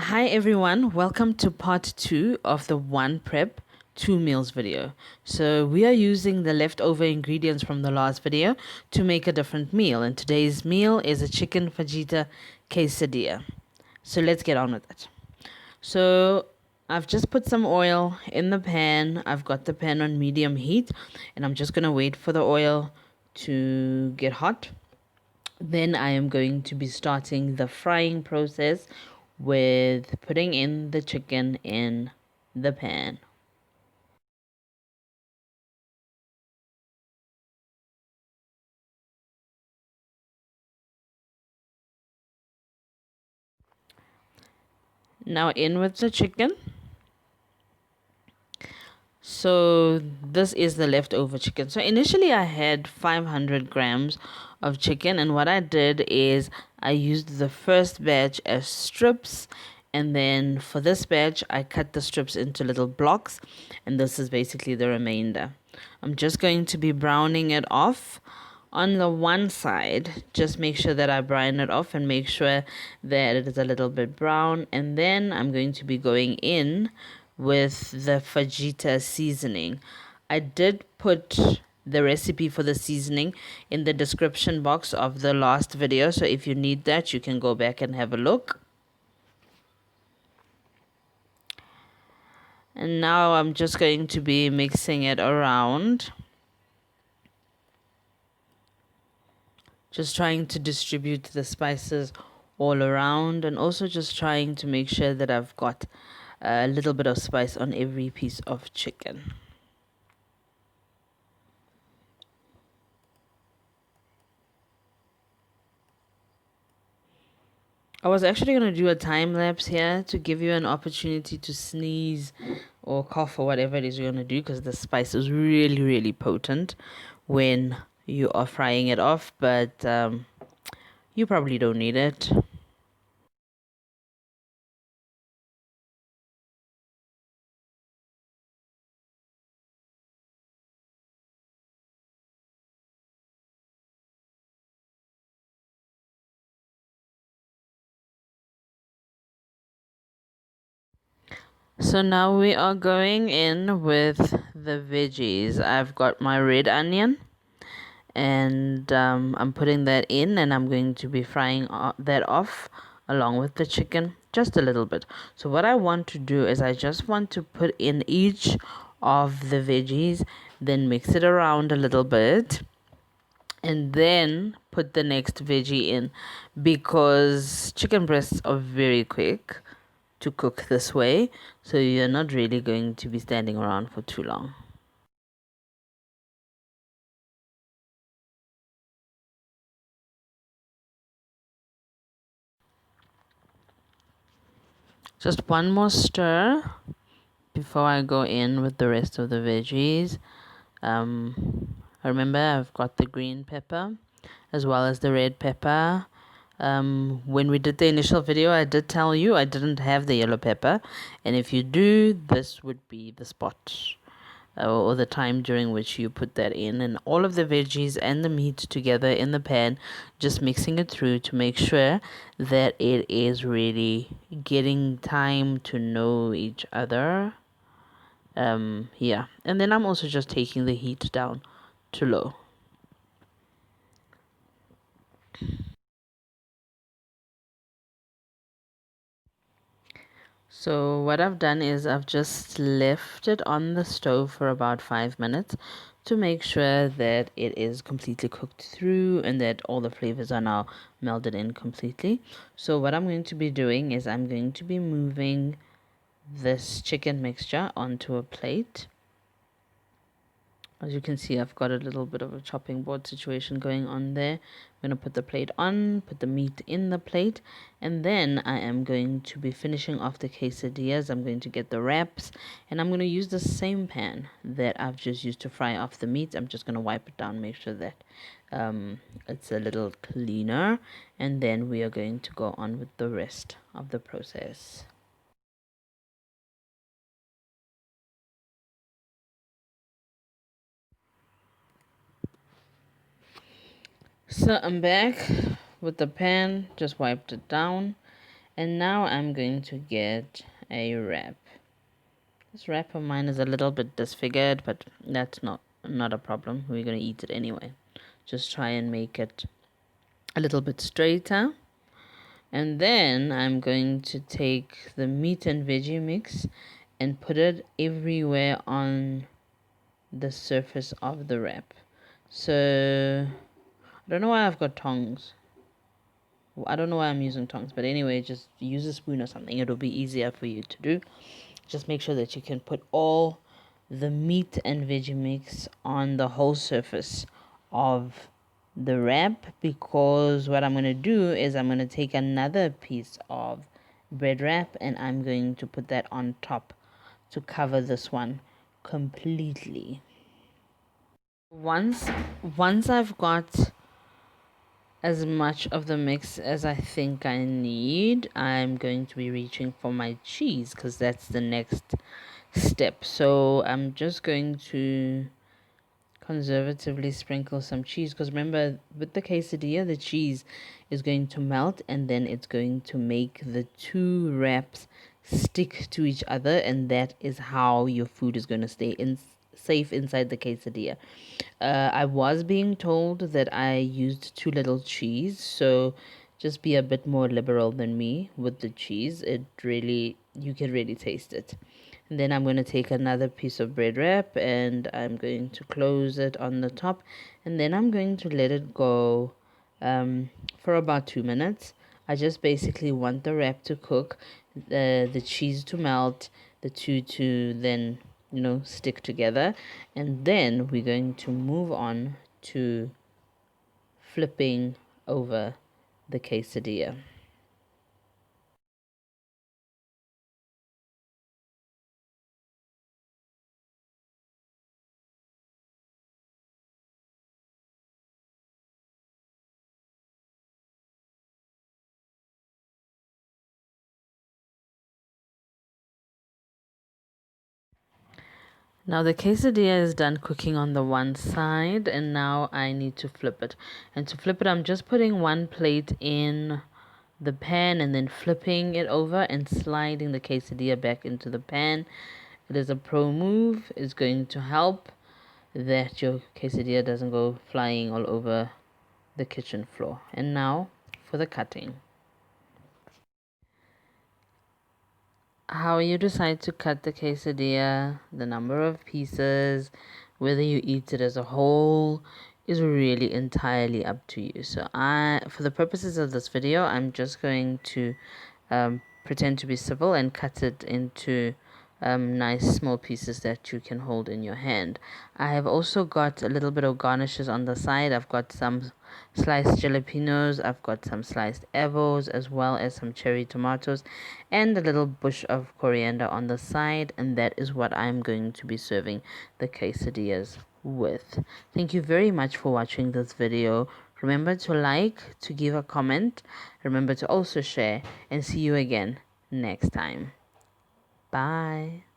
Hi everyone, welcome to part 2 of the one prep 2 meals video. So we are using the leftover ingredients from the last video to make a different meal, and today's meal is a chicken fajita quesadilla. So let's get on with it. So I've just put some oil in the pan. I've got the pan on medium heat, and I'm just going to wait for the oil to get hot. Then I am going to be starting the frying process with putting in the chicken in the pan. Now in with the chicken. So this is the leftover chicken. So initially I had 500 grams of chicken, and what I did is I used the first batch as strips, and then for this batch I cut the strips into little blocks, and this is basically the remainder. I'm just going to be browning it off. On the one side, just make sure that I brown it off and make sure that it is a little bit brown, and then I'm going to be going in with the fajita seasoning. I did put the recipe for the seasoning in the description box of the last video, so if you need that you can go back and have a look. And now I'm just going to be mixing it around, just trying to distribute the spices all around, and also just trying to make sure that I've got a little bit of spice on every piece of chicken. I was actually going to do a time lapse here to give you an opportunity to sneeze or cough or whatever it is you're going to do, because the spice is really, really potent when you are frying it off, but you probably don't need it. So now we are going in with the veggies. I've got my red onion, and I'm putting that in, and I'm going to be frying that off along with the chicken just a little bit. So what I want to do is I just want to put in each of the veggies, then mix it around a little bit, and then put the next veggie in, because chicken breasts are very quick to cook this way, so you're not really going to be standing around for too long. Just one more stir before I go in with the rest of the veggies. Remember, I've got the green pepper as well as the red pepper. When we did the initial video, I did tell you I didn't have the yellow pepper, and if you do, this would be the spot or the time during which you put that in, and all of the veggies and the meat together in the pan, just mixing it through to make sure that it is really getting time to know each other. Yeah, and then I'm also just taking the heat down to low. So what I've done is I've just left it on the stove for about 5 minutes to make sure that it is completely cooked through and that all the flavors are now melded in completely. So what I'm going to be doing is I'm going to be moving this chicken mixture onto a plate. As you can see, I've got a little bit of a chopping board situation going on there. I'm going to put the plate on, put the meat in the plate, and then I am going to be finishing off the quesadillas. I'm going to get the wraps, and I'm going to use the same pan that I've just used to fry off the meat. I'm just going to wipe it down, make sure that it's a little cleaner, and then we are going to go on with the rest of the process. So I'm back with the pan, just wiped it down, And now I'm going to get a wrap. This wrap of mine is a little bit disfigured, but that's not a problem. We're going to eat it anyway. Just try and make it a little bit straighter. And then I'm going to take the meat and veggie mix and put it everywhere on the surface of the wrap. So I don't know why I've got tongs. I don't know why I'm using tongs, but anyway, just use a spoon or something. It'll be easier for you to do. Just make sure that you can put all the meat and veggie mix on the whole surface of the wrap, because what I'm going to do is I'm going to take another piece of bread wrap and I'm going to put that on top to cover this one completely. Once I've got as much of the mix as I think I need, I'm going to be reaching for my cheese because that's the next step. So I'm just going to conservatively sprinkle some cheese, because remember, with the quesadilla, the cheese is going to melt and then it's going to make the two wraps stick to each other, and that is how your food is going to stay safe inside the quesadilla. I was being told that I used too little cheese, so just be a bit more liberal than me with the cheese. You can really taste it. And then I'm going to take another piece of bread wrap and I'm going to close it on the top, and then I'm going to let it go for about 2 minutes. I just basically want the wrap to cook, the cheese to melt, the two to then stick together, and then we're going to move on to flipping over the quesadilla. Now the quesadilla is done cooking on the one side, and now I need to flip it. And to flip it, I'm just putting one plate in the pan and then flipping it over and sliding the quesadilla back into the pan. It is a pro move. It's going to help that your quesadilla doesn't go flying all over the kitchen floor. And now for the cutting. How you decide to cut the quesadilla, the number of pieces, whether you eat it as a whole, is really entirely up to you. So for the purposes of this video, I'm just going to pretend to be civil and cut it into nice small pieces that you can hold in your hand. I have also got a little bit of garnishes on the side. I've got some sliced jalapenos, I've got some sliced avos, as well as some cherry tomatoes and a little bush of coriander on the side, and that is what I'm going to be serving the quesadillas with. Thank you very much for watching this video. Remember to like, to give a comment, remember to also share, and see you again next time. Bye.